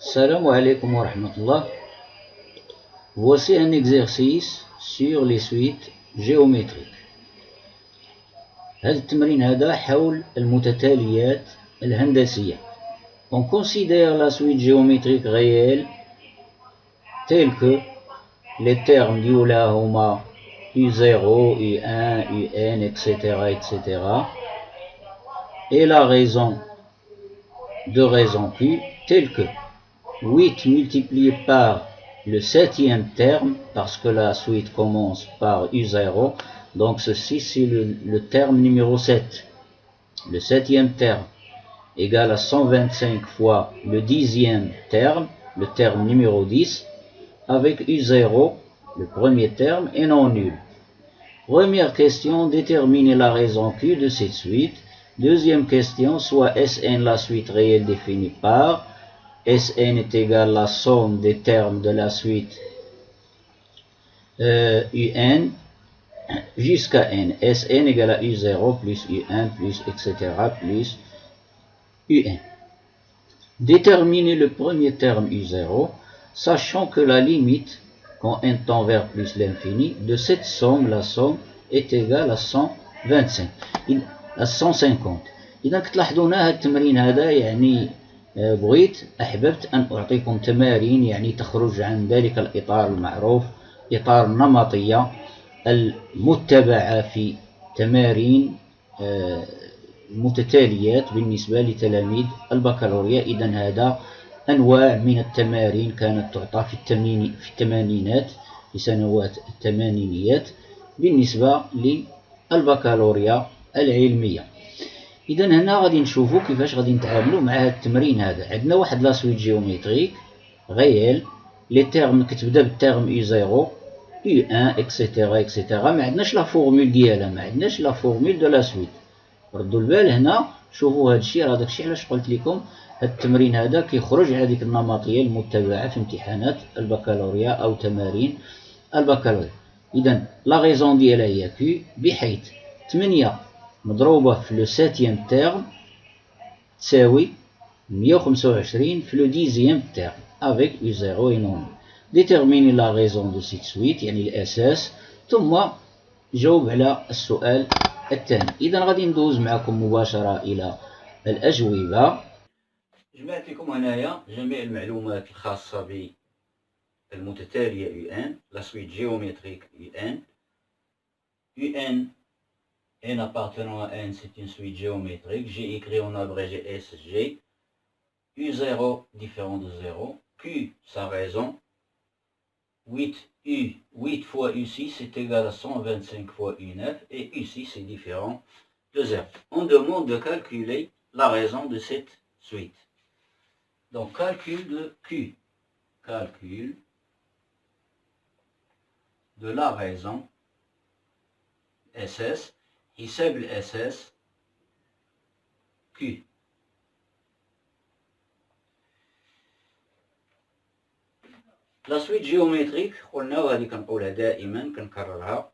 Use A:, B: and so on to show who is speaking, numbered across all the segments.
A: Salam alaikum wa rahmatullah. Voici un exercice sur les suites géométriques. هذا التمرين هذا حول المتتاليات الهندسية. On considère la suite géométrique réelle telle que les termes ديولها هما U0, U1, UN, etc. Et la raison de raison Q telle que 8 multiplié par le septième terme, parce que la suite commence par U0, donc ceci c'est le terme numéro 7. Le septième terme égale à 125 fois le dixième terme, le terme numéro 10, avec U0, le premier terme, et non nul. Première question, déterminer la raison Q de cette suite. Deuxième question, soit Sn la suite réelle définie par Sn est égal à la somme des termes de la suite Un jusqu'à n. Sn égale à U0 plus U1 plus etc. plus Un. Déterminer le premier terme U0, sachant que la limite, quand n tend vers plus l'infini, de cette somme, la somme, est égale à 125 à 150. إذا كتلاحظوا هنا هذا التمرين هذا يعني أحببت أن أعطيكم تمارين يعني تخرج عن ذلك الإطار المعروف، إطار النمطية المتبعة في تمارين المتتاليات بالنسبة لتلاميذ البكالوريا. إذا هذا أنواع من التمارين كانت تعطى في الثمانينات، في سنوات الثمانينيات بالنسبة للبكالوريا العلمية. إذا هنا غادي نشوفوا كيفاش غادي نتعاملوا مع هذا التمرين هذا. عندنا واحد لا سويت جيومتريك غيال، لي تيرم كتبدا بالتيرم U0 U1 اكسيتيرا. ما عندناش لا فورمول ديالها، ما عندناش لا فورمول دو لا سويت. ردوا البال هنا، شوفوا هذا الشيء، راه داكشي علاش قلت لكم هذا التمرين هذا كيخرج على ديك النمطيه المتبعه في امتحانات البكالوريا او تمارين البكالوريا. اذا لا غيزون ديالها هي كي، بحيث 8 مضروبه في لو ساتيام تيرم تساوي 125 في لو ديزيام تيرم افيك U0 et non. Déterminer la raison de cette suite يعني الاساس، ثم جاوب على السؤال الثاني. إذا غادي ندوز معكم مباشرة إلى الأجوبة. جمعت لكم هنايا جميع المعلومات الخاصة بالمتتالية UN، la suite géométrique UN. UN n appartenant à n, c'est une suite géométrique. J'ai écrit en abrégé SG. U0 différent de 0. Q, sa raison. 8 fois U6 est égal à 125 fois U9 et U6 est différent de 0. On demande de calculer la raison de cette suite. Donc calcul de Q. Calcul de la raison SS. حساب الأساس Q. لا سويت جيومتريك قلنا، وهذه كنقولها دائما كنكررها،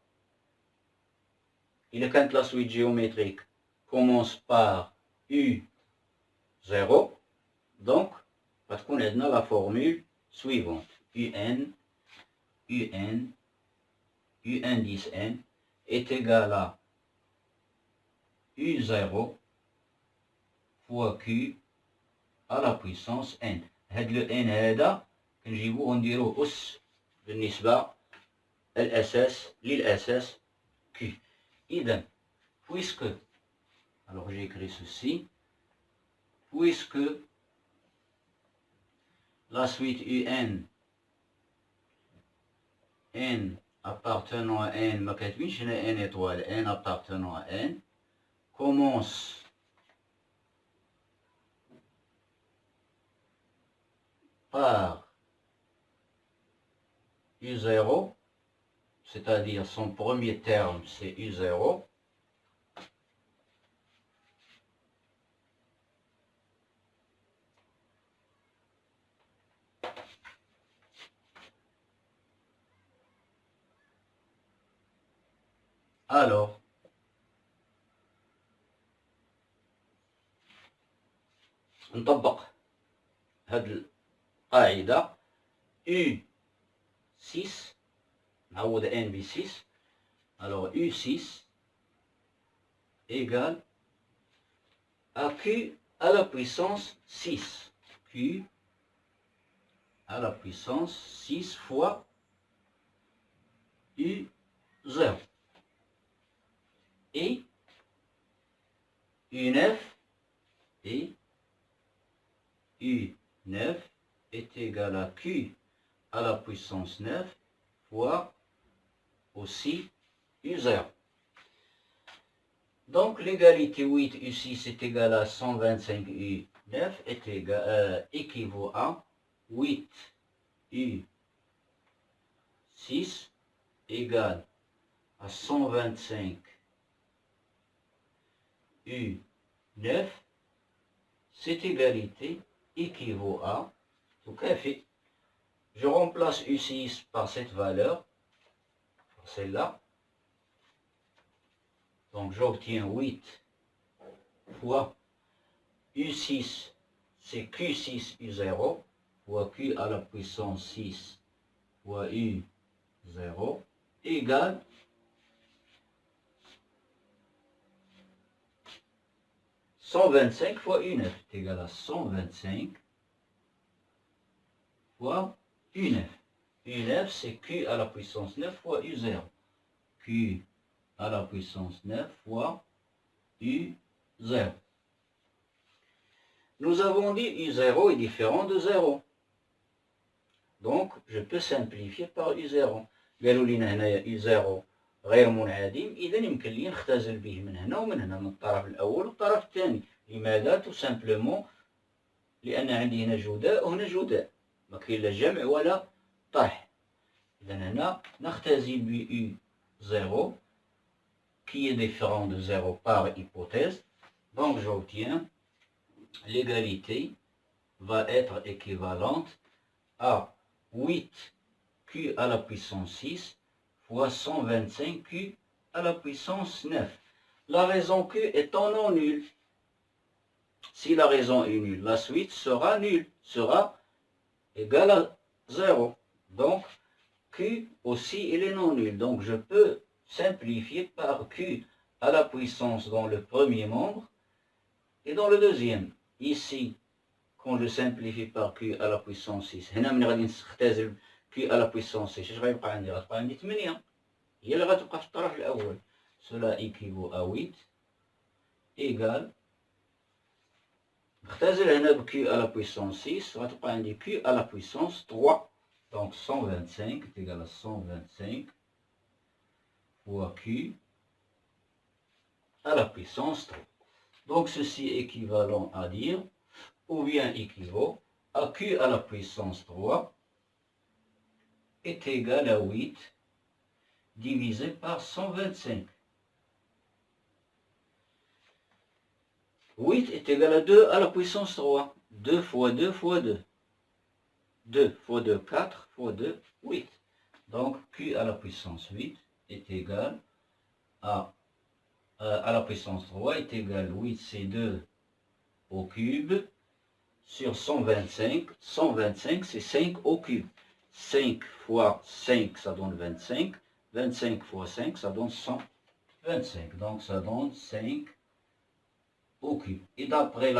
A: إذا كانت لا سويت جيومتريك كومونس بار U0 دونك غتكون عندنا لا فورمول سويفونت UN 10N est égal à U0 fois Q à la puissance N. هاد لو N هذا كنجيبوه ونديروه أس بالنسبة للأساس Q. إذا puisque, alors j'ai écrit ceci, puisque la suite UN N appartenant à N, ما كاتبينش هنا N étoile, N appartenant à N, commence par U0, c'est-à-dire son premier terme c'est U0, alors نطبق هاد قاعدة U6 نعوض N ب 6. Alors U6 égale à Q à la puissance 6. Q à la puissance 6 fois U0. Et U9 est égal à Q à la puissance 9 fois aussi U0. Donc l'égalité 8 U6 est égal à 125 U9 équivaut à 8 U6 égale à 125 U9. Cette égalité équivaut à, tout cas fait, je remplace U6 par cette valeur, par celle-là. Donc j'obtiens 8 fois U6, c'est Q6 U0, fois Q à la puissance 6 fois U0, égale 125 fois U9, est égal à 125 fois U9. U9, c'est Q à la puissance 9 fois U0. Q à la puissance 9 fois U0. Nous avons dit U0 est différent de 0. Donc, je peux simplifier par U0. قالوا لنا هنايا U0 غير منعدم، إذا يمكن لي نختزل به من هنا ومن هنا، من الطرف الأول والطرف الثاني. لماذا؟ تو سامبلومون لأن عندي هنا جداء وهنا جداء، ما كاين لا جمع ولا طرح. إذا هنا نختزل ب U0 qui est différent de 0 par hypothèse. Donc j'obtiens l'égalité va être équivalente à 8Q à la puissance 6 fois 125Q à la puissance 9. La raison Q étant non nulle. Si la raison est nulle, la suite sera nulle, sera égale à 0. Donc Q aussi il est non nul. Donc je peux simplifier par Q à la puissance dans le premier membre et dans le deuxième. Ici, quand je simplifie par Q à la puissance 6, هنا من غادي نختزل Q à la puissance 6, اش غيبقى عندي؟ غتبقى عندي 8 هي اللي غتبقى في الطرف الأول. Cela équivaut à 8 égale نختزل هنا ب Q à la puissance 6 غتبقى عندي Q à la puissance 3. Donc 125 est égal à 125 fois Q à la puissance 3. Donc ceci est équivalent à dire, ou bien équivaut, à Q à la puissance 3 est égal à 8 divisé par 125. 8 est égal à 2 à la puissance 3. 2 fois 2 fois 2. 2 fois 2, 4 fois 2, 8. Donc Q à la puissance 8 est égal à la puissance 3 est égal à 8, c'est 2 au cube sur 125. 125, c'est 5 au cube. 5 fois 5, ça donne 25. 25 fois 5, ça donne 125. Donc ça donne 5 au cube. Et d'après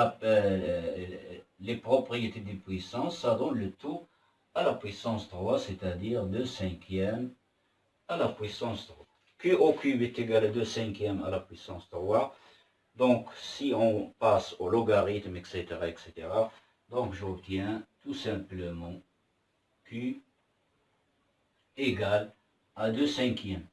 A: les propriétés des puissances, ça donne le tout à la puissance 3, c'est-à-dire 2 cinquièmes à la puissance 3. Q au cube est égal à 2 cinquièmes à la puissance 3. Donc, si on passe au logarithme, etc., donc j'obtiens tout simplement Q égale à 2 cinquièmes.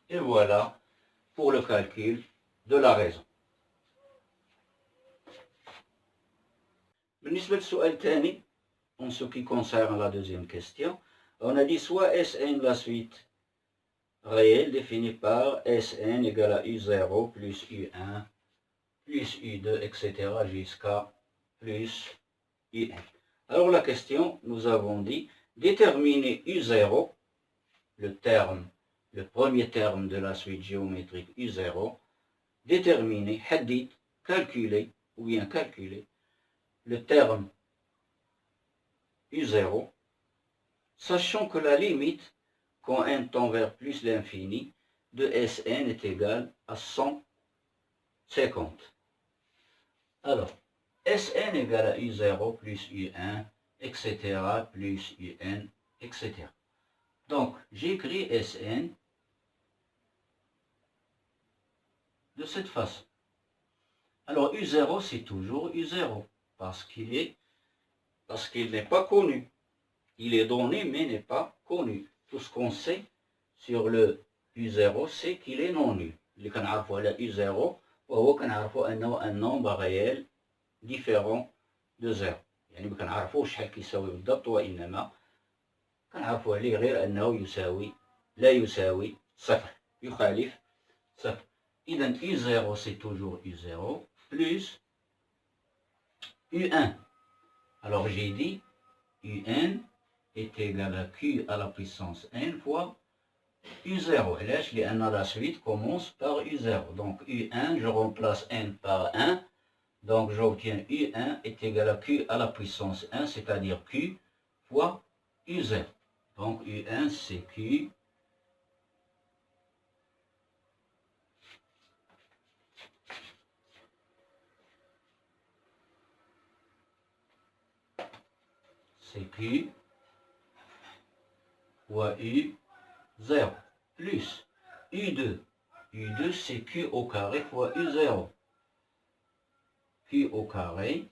A: Et voilà pour le calcul de la raison. بالنسبة للسؤال الثاني, en ce qui concerne la deuxième question, on a dit soit Sn la suite réelle définie par Sn égale à U0 plus U1 plus U2, etc. jusqu'à plus UN. Alors la question, nous avons dit, déterminer U0, le premier terme de la suite géométrique U0, déterminer, hadid, calculer, ou bien calculer, le terme U0, sachant que la limite, quand n tend vers plus l'infini, de Sn est égale à 150. Alors, Sn égale à U0 plus U1, etc., plus UN, etc. Donc, j'écris Sn de cette façon. Alors, U0, c'est toujours U0, parce qu'il n'est pas connu. Il est donné, mais n'est pas connu. Tout ce qu'on sait sur le U0, c'est qu'il est non nul. اللي كنعرفوا على U0 وهو كنعرفوا أنه un nombre réel différent de 0. يعني ما كنعرفوش شحال كيساوي بالضبط، وإنما كنعرفوا عليه غير أنه لا يساوي صفر، يخالف صفر. إذا U0 c'est toujours U0 plus U1. Alors j'ai dit UN est égal à Q à la puissance n fois U0. علاش؟ لأن la suite commence par U0. Donc U1, je remplace n par 1. Donc j'obtiens U1 est égal à Q à la puissance 1, c'est-à-dire Q fois U0. Donc U1 c'est Q fois U0 plus U2. U2 c'est Q au carré fois U0. Q au carré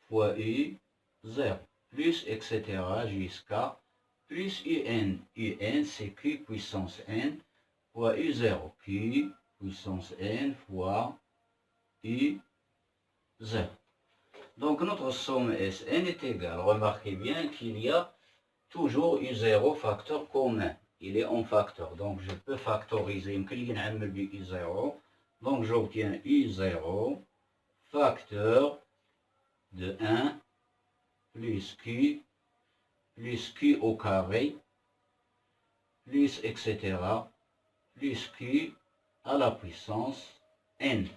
A: fois U0 plus etc. jusqu'à plus UN. UN c'est Q puissance n fois U0. Q puissance n fois U0. Donc notre somme Sn est égale. Remarquez bien qu'il y a toujours U0 facteur commun. Il est en facteur. Donc je peux factoriser U0. Donc j'obtiens U0 facteur de 1 plus Q au carré plus etc. plus Q à la puissance n.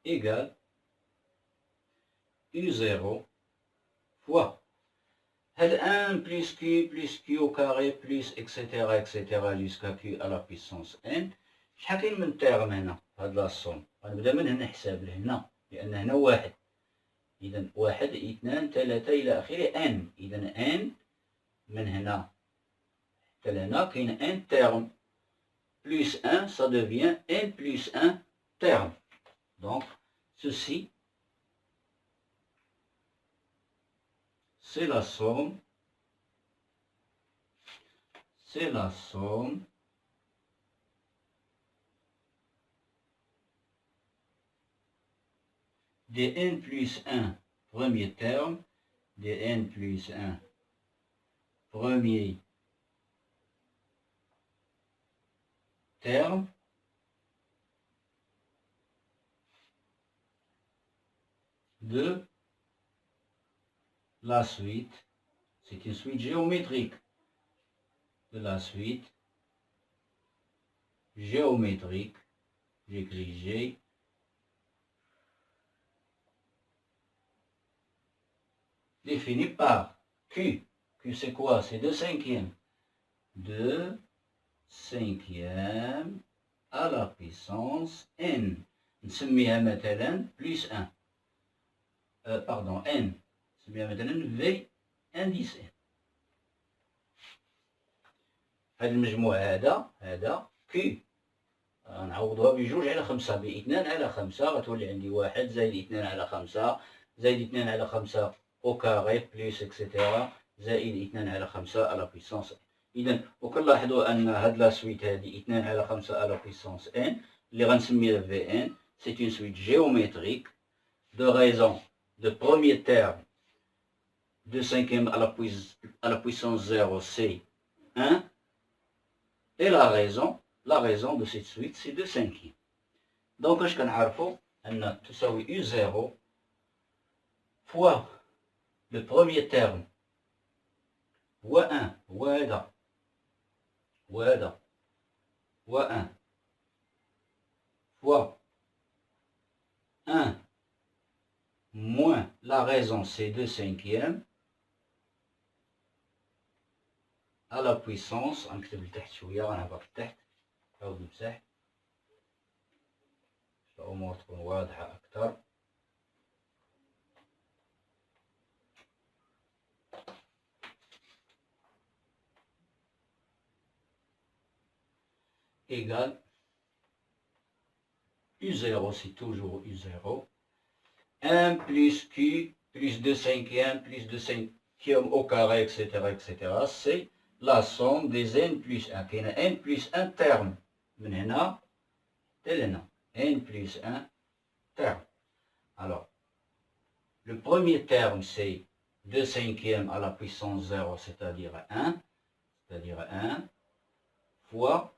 A: Égale U0 fois 1 plus Q au carré plus etc. jusqu'à Q à la puissance n. شحال كاين من تيرم هنا هاد لا صوم؟ غنبدا من هنا حساب لهنا، لأن هنا واحد. إذا واحد اثنان ثلاثة إلى آخره n. إذا n من هنا حتى لهنا كاين n terme. Plus 1, ça devient n plus 1 terme. Donc, ceci, c'est la somme des n plus 1 premier terme, des n plus 1 premier terme, de la suite, c'est une suite géométrique, de la suite géométrique, j'écris G, définie par Q. Q c'est quoi? C'est 2 cinquièmes. 2 cinquièmes à la puissance n. نسميها مثلا plus 1. pardon, n. نسميها مثلا V indice n. هذا المجموع هذا Q. نعوضها بجوج على 5 باثنان على 5 غتولي عندي 1 زائد 2 على 5 زائد 2 على 5 au carré plus etc. زائد 2 على 5 على puissance n. إذا وكنلاحظوا أن هاد لا سويت هادي 2 على 5 على puissance n اللي غنسميها Vn. C'est une suite géométrique de raison de premier terme 2 cinquièmes à la puissance 0, c'est 1. Et la raison de cette suite, c'est 2 cinquièmes. Donc, je connais أن تساوي U0 fois le premier terme هو 1 هو هذا 1 fois 1 moins la raison c'est 2 cinquièmes à la puissance غنكتب لتحت شويه غنهبط لتحت نعاود نمسح الامور تكون واضحه اكثر égale U0, c'est toujours U0, 1 plus Q plus 2 cinquièmes plus 2 cinquièmes au carré, etc., c'est la somme des n plus 1. Il y a n plus 1 terme. Maintenant, n plus 1 terme. Alors, le premier terme, c'est 2 cinquièmes à la puissance 0, c'est-à-dire 1, fois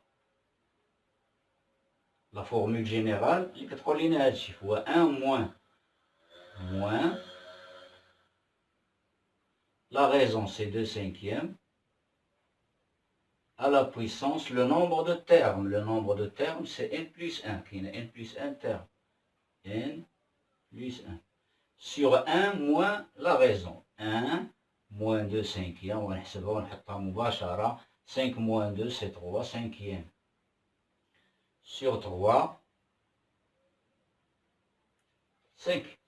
A: la formule générale, qui est fois 1 moins la raison, c'est 2 cinquièmes à la puissance, le nombre de termes. Le nombre de termes, c'est n plus 1, qui est n plus 1 terme. n plus 1. Sur 1 moins la raison. 1 moins 2 cinquièmes, on va نحطها مباشرة. 5 moins 2, c'est 3 cinquièmes. Sur 3, 5.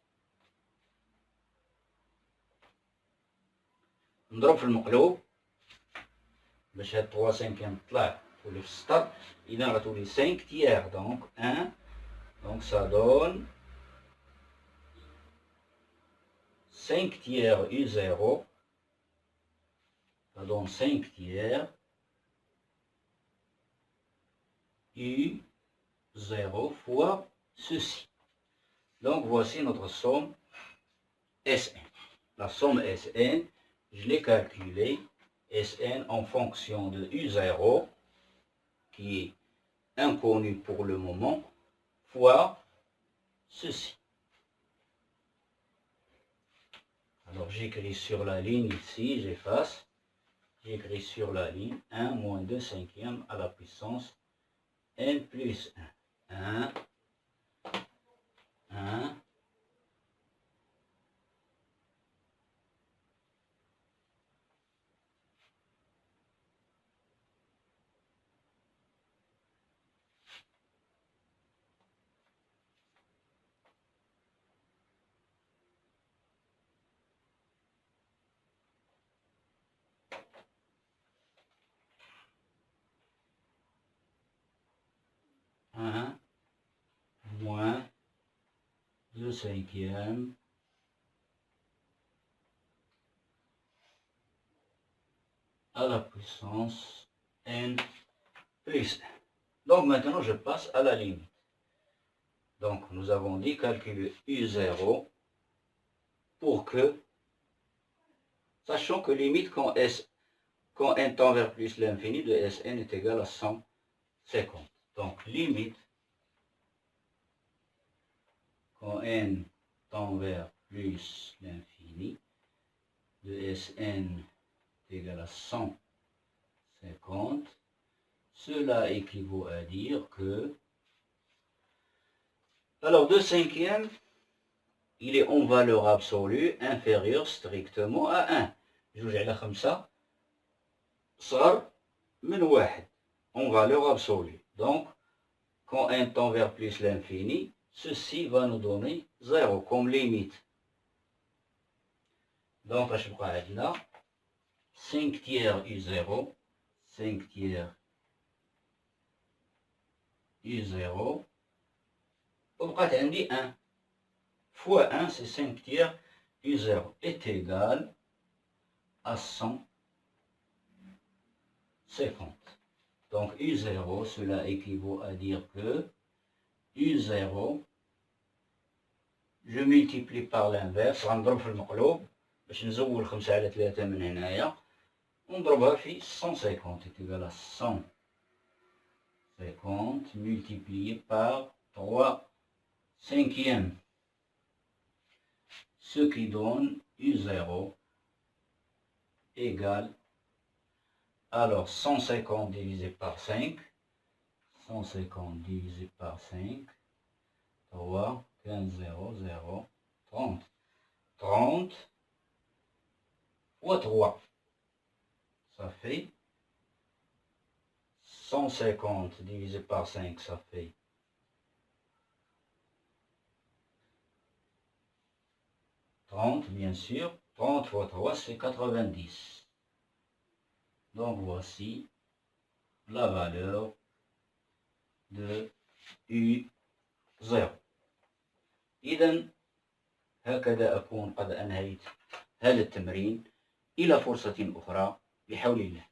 A: نضرب في المقلوب باش هاد 3 cinquièmes تطلع تولي في السطر. إذا غتولي 5 tiers, donc 1, donc ça donne 5 tiers U0, ça donne 5 tiers U0 fois ceci. Donc voici notre somme Sn. La somme Sn, je l'ai calculée, Sn en fonction de U0, qui est inconnu pour le moment, fois ceci. Alors j'écris sur la ligne ici, j'efface, j'écris sur la ligne 1 moins 2 cinquièmes à la puissance n plus 1. 1, 1 moins 2 cinquièmes à la puissance n plus 1. Donc maintenant je passe à la limite. Donc nous avons dit calculer U0 pour que, sachant que limite quand n tend vers plus l'infini de Sn est égal à 150. Donc limite quand n tend vers plus l'infini de Sn est égal à 150, cela équivaut à dire que, alors 2 cinquièmes, il est en valeur absolue inférieure strictement à 1. جوج على 5 صار من 1 en valeur absolue. Donc, quand n tend vers plus l'infini, ceci va nous donner 0 comme limite. Donc, je vais là 5 tiers U0, 5 tiers U0, وبقات عندي 1 fois 1, c'est 5 tiers U0 est égal à 150. Donc U0, cela équivaut à dire que U0, je multiplie par l'inverse, غنضرب في المقلوب باش نزول 5 على 3 من هنايا ونضربها في 150 égal à 150 multiplié par 3 cinquièmes, ce qui donne U0 égale, alors 150 divisé par 5, 150 divisé par 5, 3, 15, 0, 0, 30. 30 fois 3, ça fait 150 divisé par 5, ça fait 30, bien sûr. 30 fois 3, c'est 90. Donc voici la valeur de U0. إذا هكذا أكون قد أنهيت هذا التمرين. إلى فرصة أخرى بحول الله.